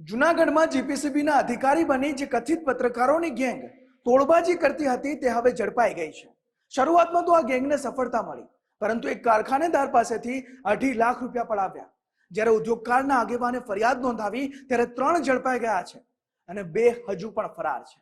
જૂનાગઢમાં જીપીસીબીના અધિકારી બની જે કથિત પત્રકારોની ગેંગ તોડબાજી કરતી હતી તે હવે ઝડપાઈ ગઈ છે। શરૂઆતમાં તો આ ગેંગને સફળતા મળી, પરંતુ એક કારખાનેદાર પાસેથી 2.5 લાખ રૂપિયા પડાવ્યા। જ્યારે ઉદ્યોગકારના આગેવાને ફરિયાદ નોંધાવી ત્યારે 3 ઝડપાઈ ગયા છે અને 2 હજુ પણ ફરાર છે।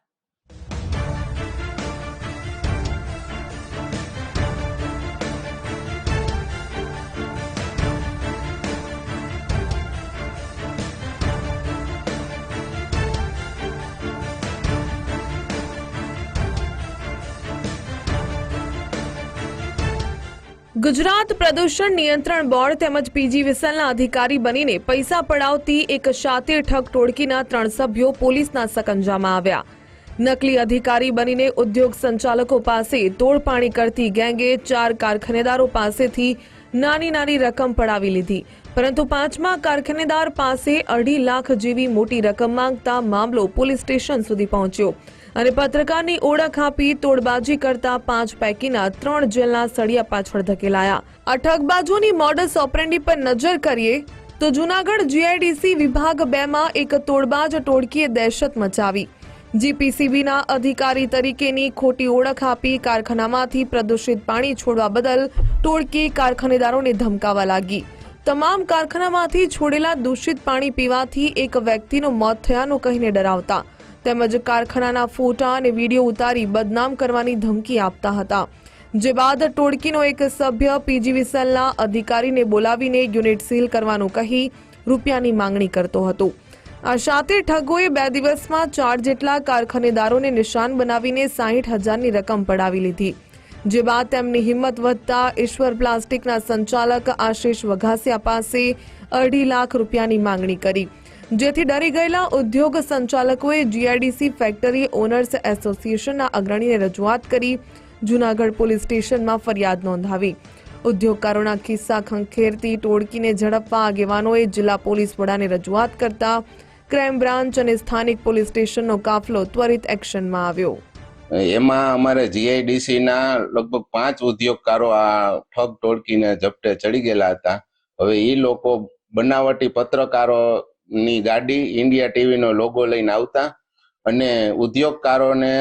ગુજરાત પ્રદૂષણ નિયંત્રણ બોર્ડ તેમજ પીજીવીસીએલના અધિકારી બનીને પૈસા પડાવતી એક શાतिर ઠગ ટોળકીના 3 સભ્યો પોલીસના સકંજામાં આવ્યા। નકલી અધિકારી બનીને ઉદ્યોગ સંચાલકો પાસે તોડપાણી કરતી ગેંગે 4 કારખાનેદારો પાસેથી નાની રકમ પડાવી લીધી, પરંતુ 5મા કારખાનેદાર પાસે 2.5 લાખ જેવી મોટી રકમ માંગતા મામલો પોલીસ સ્ટેશન સુધી પહોંચ્યો અને પત્રકારની ઓળખ આપી તોડબાજી કરતા 5 પૈકીના 3 જેલના સળિયા પાછળ ધકેલાયા। આ ઠગબાજોની મોડસ ઓપરેન્ડી પર નજર કરીએ તો જૂનાગઢ જીઆઈડીસી વિભાગ 2માં એક તોડબાજ ટોળકીએ દહેશત મચાવી। જીપીસીબીના અધિકારી તરીકેની ખોટી ઓળખ આપી કારખાનામાંથી પ્રદૂષિત પાણી છોડવા બદલ ટોળકી કારખાનેદારોને ધમકાવવા લાગી। તમામ કારખાનામાંથી છોડેલા દૂષિત પાણી પીવાથી એક વ્યક્તિનું મોત થયાનું કહીને ડરાવતા તેમજ કારખાનાના ફોટા અને વિડીયો ઉતારી બદનામ કરવાની ધમકી આપતા હતા। જે બાદ ટોળકીનો એક સભ્ય પીજીવીસીએલના અધિકારીને બોલાવીને યુનિટ સીલ કરવાનું કહી રૂપિયાની માંગણી કરતો હતો। આ શાतिर ઠગોએ 2 દિવસમાં 4 જેટલા કારખાનેદારોને નિશાન બનાવીને 60,000ની રકમ પડાવી લીધી। જે બાદ તેમની હિંમત વધતા ઈશ્વર પ્લાસ્ટિકના સંચાલક આશિષ વઘાસિયા પાસે 2.5 લાખ રૂપિયાની માંગણી કરી, જેથી ડરી ગયેલા ઉદ્યોગ સંચાલકોએ જીઆઈડીસી ફેક્ટરી ઓનર્સ એસોસિએશનના અગ્રણીને રજૂઆત કરી જૂનાગઢ પોલીસ સ્ટેશનમાં ફરિયાદ નોંધાવી। ઉદ્યોગકારોના કિસ્સા ખંખેરતી ટોળકીને ઝડપવા આગેવાનોએ જિલ્લા પોલીસ વડાને રજૂઆત કરતા ક્રાઇમ બ્રાન્ચ અને સ્થાનિક પોલીસ સ્ટેશનનો કાફલો ત્વરિત એક્શનમાં આવ્યો। એમાં અમારે જીઆઈડીસી ના લગભગ 5 ઉદ્યોગકારો આ ઠગ ટોળકીને ઝપટે ચડી ગયેલા હતા। હવે એ લોકો બનાવટી પત્રકારો ની ગાડી ઇન્ડિયા ટીવી નો લોગો લઈને આવતા અને ઉદ્યોગકારોને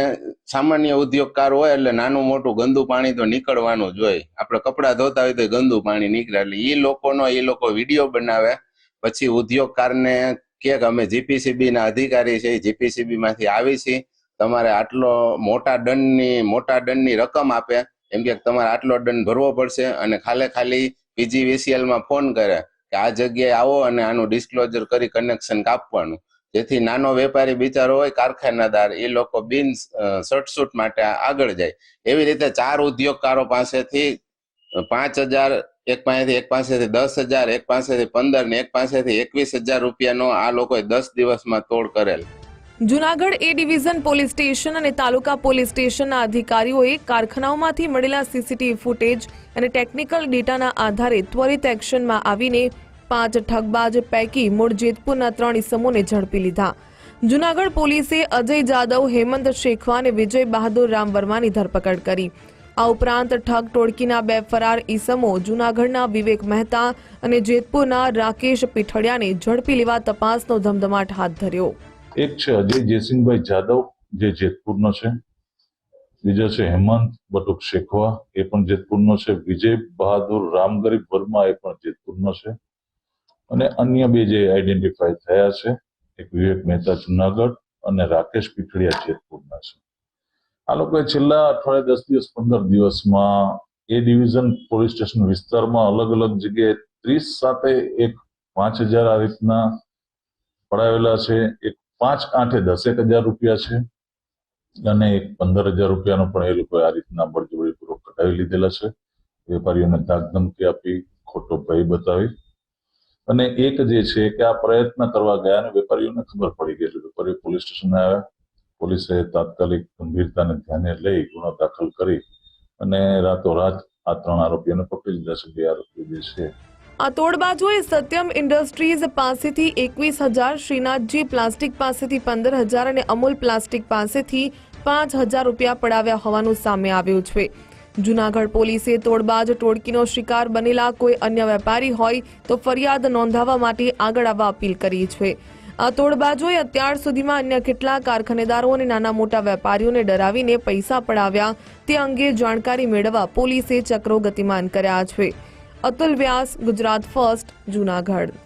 સામાન્ય ઉદ્યોગકાર હોય એટલે નાનું મોટું ગંદુ પાણી તો નીકળવાનું જ હોય, આપણે કપડા ધોતા હોય તો ગંદુ પાણી નીકળે, એટલે એ લોકો વિડીયો બનાવે, પછી ઉદ્યોગકારને કે અમે જીપીસીબી ના અધિકારી છે, જીપીસીબી માંથી આવી છીએ, તમારે આટલો મોટા દંડની રકમ આપે, એમ કે તમારે આટલો દંડ ભરવો પડશે અને ખાલી પીજીવીસીએલ માં ફોન કરે કે આ જગ્યાએ આવો અને આનું ડિસ્ક્લોઝર કરી કનેક્શન કાપવાનું, જેથી નાનો વેપારી બિચારો હોય કારખાનાદાર એ લોકો બિન સટસૂટ માટે આગળ જાય। એવી રીતે 4 ઉદ્યોગકારો પાસેથી 5,000, એક પાસેથી 10,000, એક પાસેથી 15 ને એક પાસેથી 21,000 રૂપિયાનો આ લોકોએ 10 દિવસમાં તોડ કરેલ। જૂનાગઢ એ ડિવિઝન પોલીસ સ્ટેશન અને તાલુકા પોલીસ સ્ટેશનના અધિકારીઓએ કારખાનાઓમાંથી મળેલા સીસીટીવી ફૂટેજ અને ટેકનિકલ ડેટાના આધારે ત્વરિત એક્શનમાં આવીને 5 ઠગબાજ પૈકી મૂળ જેતપુરના 3 ઇસમોને ઝડપી લીધા। જૂનાગઢ પોલીસે અજય જાદવ, હેમંત શેખવા અને વિજય બહાદુર રામવર્માની ધરપકડ કરી। આ ઉપરાંત ઠગ ટોળકીના 2 ફરાર ઇસમો જૂનાગઢના વિવેક મહેતા અને જેતપુરના રાકેશ પીઠડિયાને ઝડપી લેવા તપાસનો ધમધમાટ હાથ ધર્યો। એક છે અજય જયસિંહભાઈ જાદવ, જે જેતપુરનો છે, બીજો છે હેમંત બટુક શેખવા, એ પણ જેતપુરનો છે, વિજય બહાદુર રામગરીબ વર્મા, એ પણ જેતપુરનો છે, અને અન્ય 2 જે આઈડેન્ટિફાઈ થયા છે, એક વિવેક મહેતા જુનાગઢ અને રાકેશ પીઠડિયા જેતપુરના છે। આ લોકોએ છેલ્લા અઠવાડિયે 10 દિવસ 15 દિવસમાં એ ડિવિઝન પોલીસ સ્ટેશન વિસ્તારમાં અલગ જગ્યાએ 30 સાથે એક 5,000 આ રીતના પડાવેલા છે, એક 5 8 10,000 રૂપિયા છે અને એક 15,000 રૂપિયાનો પણ એ લોકોએ આ રીતના બળજબરીપૂર્વક કઢાવી લીધેલા છે। વેપારીઓને ધાકધમકી આપી, ખોટો ભય બતાવી, અને એક જે છે કે આ પ્રયત્ન કરવા ગયા અને વેપારીઓને ખબર પડી ગઈ, વેપારીઓ પોલીસ સ્ટેશન આવ્યા, પોલીસે તાત્કાલિક ગંભીરતાને ધ્યાને લઈ ગુનો દાખલ કરી અને રાતોરાત આ 3 આરોપીઓને પકડી લીધા છે। 2 આરોપીઓ જે છે આ તોડબાજોએ સત્યમ ઇન્ડસ્ટ્રીઝ પાસેથી 21,000, શ્રીનાથજી પ્લાસ્ટિક પાસેથી 15,000 અને અમૂલ પ્લાસ્ટિક પાસેથી 5,000 રૂપિયા પડાવ્યા હોવાનું સામે આવ્યું છે। જૂનાગઢ પોલીસે તોડબાજ ટોળકીનો શિકાર બનેલા કોઈ અન્ય વેપારી હોય તો ફરિયાદ નોંધાવવા માટે આગળ આવવા અપીલ કરી છે। આ તોડબાજોએ અત્યાર સુધીમાં અન્ય કેટલા કારખાનેદારો અને નાના મોટા વેપારીઓને ડરાવીને પૈસા પડાવ્યા તે અંગે જાણકારી મેળવવા પોલીસે ચક્રો ગતિમાન કર્યા છે. અતુલ વ્યાસ, ગુજરાત ફર્સ્ટ, જૂનાગઢ.